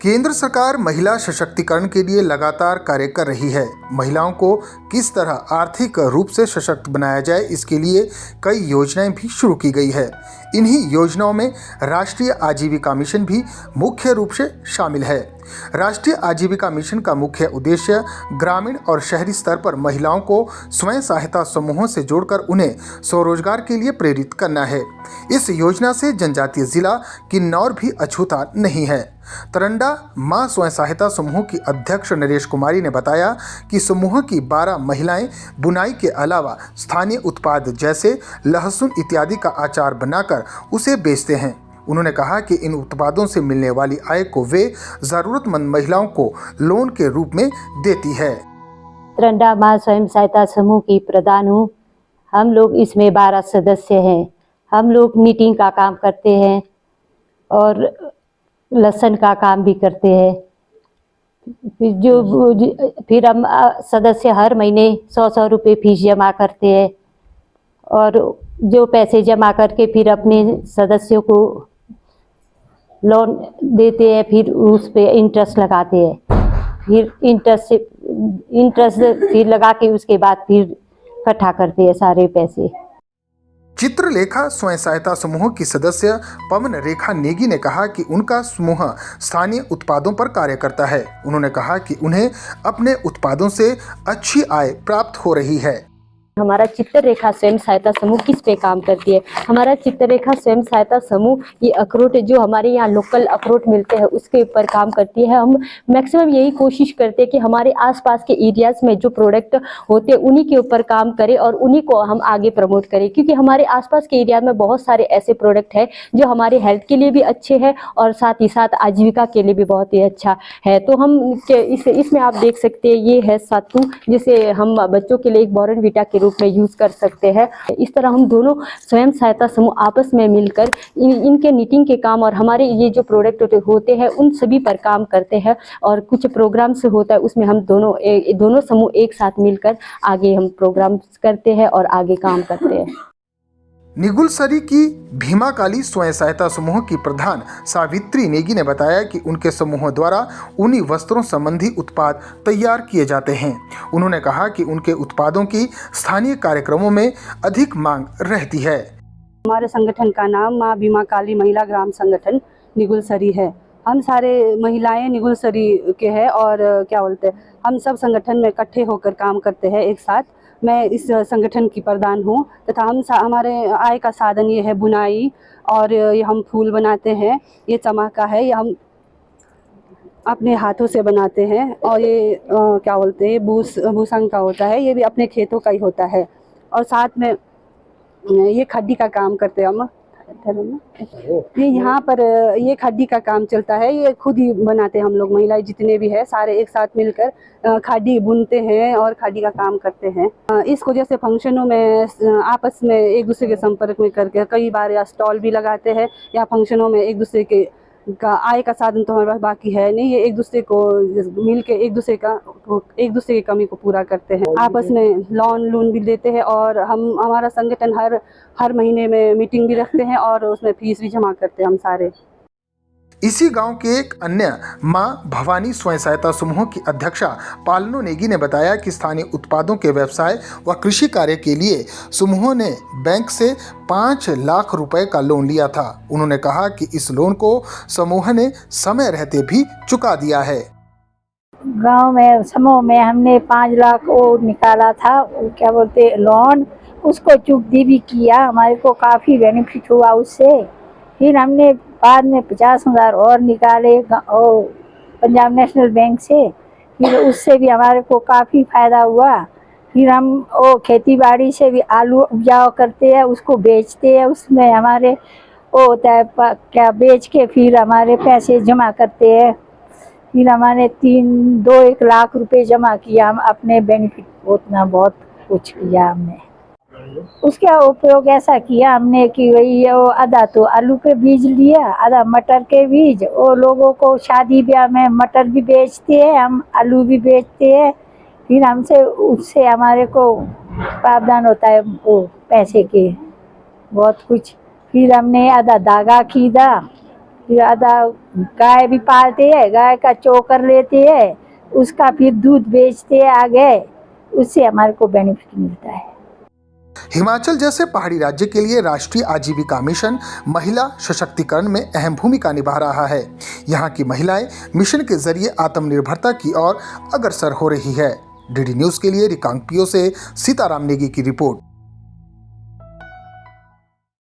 केंद्र सरकार महिला सशक्तिकरण के लिए लगातार कार्य कर रही है। महिलाओं को किस तरह आर्थिक रूप से सशक्त बनाया जाए, इसके लिए कई योजनाएं भी शुरू की गई है। इन्हीं योजनाओं में राष्ट्रीय आजीविका मिशन भी मुख्य रूप से शामिल है। राष्ट्रीय आजीविका मिशन का मुख्य उद्देश्य ग्रामीण और शहरी स्तर पर महिलाओं को स्वयं सहायता समूहों से जोड़कर उन्हें स्वरोजगार के लिए प्रेरित करना है। इस योजना से जनजातीय जिला किन्नौर भी अछूता नहीं है। तरंडा मां स्वयं सहायता समूह की अध्यक्ष नरेश कुमारी ने बताया कि समूह की 12 महिलाएं बुनाई के अलावा स्थानीय उत्पाद जैसे लहसुन इत्यादि का अचार बनाकर उसे बेचते हैं। उन्होंने कहा कि इन उत्पादों से मिलने वाली आय को वे जरूरतमंद महिलाओं को लोन के रूप में देती है। तरंडा मां स्वयं सहायता समूह की प्रधान हूँ। हम लोग इसमें 12 सदस्य हैं। हम लोग मीटिंग का काम करते हैं और लहसुन का काम भी करते हैं। फिर हम सदस्य हर महीने 100 रुपये फीस जमा करते हैं और जो पैसे जमा करके फिर अपने सदस्यों को लोन देते हैं। फिर उस पे इंटरेस्ट लगाते हैं। फिर इंटरेस्ट फिर लगा के उसके बाद फिर इकट्ठा करते हैं सारे पैसे। चित्रलेखा स्वयं सहायता समूह की सदस्य पवन रेखा नेगी ने कहा कि उनका समूह स्थानीय उत्पादों पर कार्य करता है। उन्होंने कहा कि उन्हें अपने उत्पादों से अच्छी आय प्राप्त हो रही है। हमारा चित्ररेखा स्वयं सहायता समूह किस पे काम करती है? हमारा चित्ररेखा स्वयं सहायता समूह ये अखरोट जो हमारे यहाँ लोकल अखरोट मिलते हैं उसके ऊपर काम करती है। हम मैक्सिमम यही कोशिश करते हैं कि हमारे आसपास के एरियाज में जो प्रोडक्ट होते हैं उन्हीं के ऊपर काम करें और उन्हीं को हम आगे प्रमोट करें, क्योंकि हमारे आसपास के एरिया में बहुत सारे ऐसे प्रोडक्ट हैं जो हमारे हेल्थ के लिए भी अच्छे हैं और साथ ही साथ आजीविका के लिए भी बहुत ही अच्छा है। तो हम इसमें आप देख सकते हैं ये है सत्तू, जिसे हम बच्चों के लिए एक बॉर्नविटा के में यूज कर सकते हैं। इस तरह हम दोनों स्वयं सहायता समूह आपस में मिलकर इनके नीटिंग के काम और हमारे ये जो प्रोडक्ट होते हैं उन सभी पर काम करते हैं और कुछ प्रोग्राम से होता है उसमें हम दोनों समूह एक साथ मिलकर आगे हम प्रोग्राम करते हैं और आगे काम करते हैं। निगुलसरी की भीमा काली स्वयं सहायता समूह की प्रधान सावित्री नेगी ने बताया कि उनके समूह द्वारा ऊनी वस्त्रों संबंधी उत्पाद तैयार किए जाते हैं। उन्होंने कहा कि उनके उत्पादों की स्थानीय कार्यक्रमों में अधिक मांग रहती है। हमारे संगठन का नाम माँ भीमा काली महिला ग्राम संगठन निगुलसरी है। हम सारे महिलाएं निगुलसरी के हैं और क्या बोलते हैं, हम सब संगठन में इकट्ठे होकर काम करते हैं एक साथ। मैं इस संगठन की प्रधान हूँ तथा हमारे आय का साधन ये है बुनाई और ये हम फूल बनाते हैं। ये चमाका है, ये हम अपने हाथों से बनाते हैं और ये क्या बोलते हैं भूसंग का होता है, ये भी अपने खेतों का ही होता है। और साथ में ये खड्डी का काम करते हैं हम। ये यहाँ पर ये खड्डी का काम चलता है, ये खुद ही बनाते हैं हम लोग महिलाएं जितने भी है सारे एक साथ मिलकर खादी बुनते हैं और खादी का काम करते हैं। इसको जैसे फंक्शनों में आपस में एक दूसरे के संपर्क में करके कई बार या स्टॉल भी लगाते हैं या फंक्शनों में एक दूसरे के का आय का साधन तो हमारे पास बाकी है नहीं, ये एक दूसरे को मिल के एक दूसरे की कमी को पूरा करते हैं। आपस में लोन भी देते हैं और हमारा संगठन हर महीने में मीटिंग भी रखते हैं और उसमें फीस भी जमा करते हैं हम सारे। इसी गांव के एक अन्य मां भवानी स्वयं सहायता समूह की अध्यक्षा पालनो नेगी ने बताया कि स्थानीय उत्पादों के व्यवसाय व कृषि कार्य के लिए समूह ने बैंक से 5 लाख रुपए का लोन लिया था। उन्होंने कहा कि इस लोन को समूह ने समय रहते भी चुका दिया है। गांव में समूह में हमने 5 लाख निकाला था, क्या बोलते लोन, उसको चुकती भी किया। हमारे को काफ़ी बेनिफिट हुआ उससे। फिर हमने बाद में 50,000 और निकाले पंजाब नेशनल बैंक से, फिर उससे भी हमारे को काफ़ी फ़ायदा हुआ। फिर हम खेती बाड़ी से भी आलू उपजाऊ करते हैं, उसको बेचते हैं, उसमें हमारे होता है क्या बेच के फिर हमारे पैसे जमा करते हैं। फिर हमारे 1 लाख रुपए जमा किया, हम अपने बेनिफिट उतना बहुत कुछ किया हमने। उसका उपयोग ऐसा किया हमने कि वही आधा तो आलू के बीज लिया, आधा मटर के बीज। वो लोगों को शादी ब्याह में मटर भी बेचते हैं, हम आलू भी बेचते हैं। फिर उससे हमारे को प्रावधान होता है वो पैसे के बहुत कुछ। फिर हमने आधा धागा खरीदा, फिर आधा गाय भी पालते हैं, गाय का चोकर लेते हैं, उसका फिर दूध बेचते हैं आगे, उससे हमारे को बेनिफिट मिलता है। हिमाचल जैसे पहाड़ी राज्य के लिए राष्ट्रीय आजीविका मिशन महिला सशक्तिकरण में अहम भूमिका निभा रहा है। यहाँ की महिलाएं मिशन के जरिए आत्मनिर्भरता की ओर अग्रसर हो रही है। डीडी न्यूज़ के लिए रिकांगपियो से सीताराम नेगी की रिपोर्ट।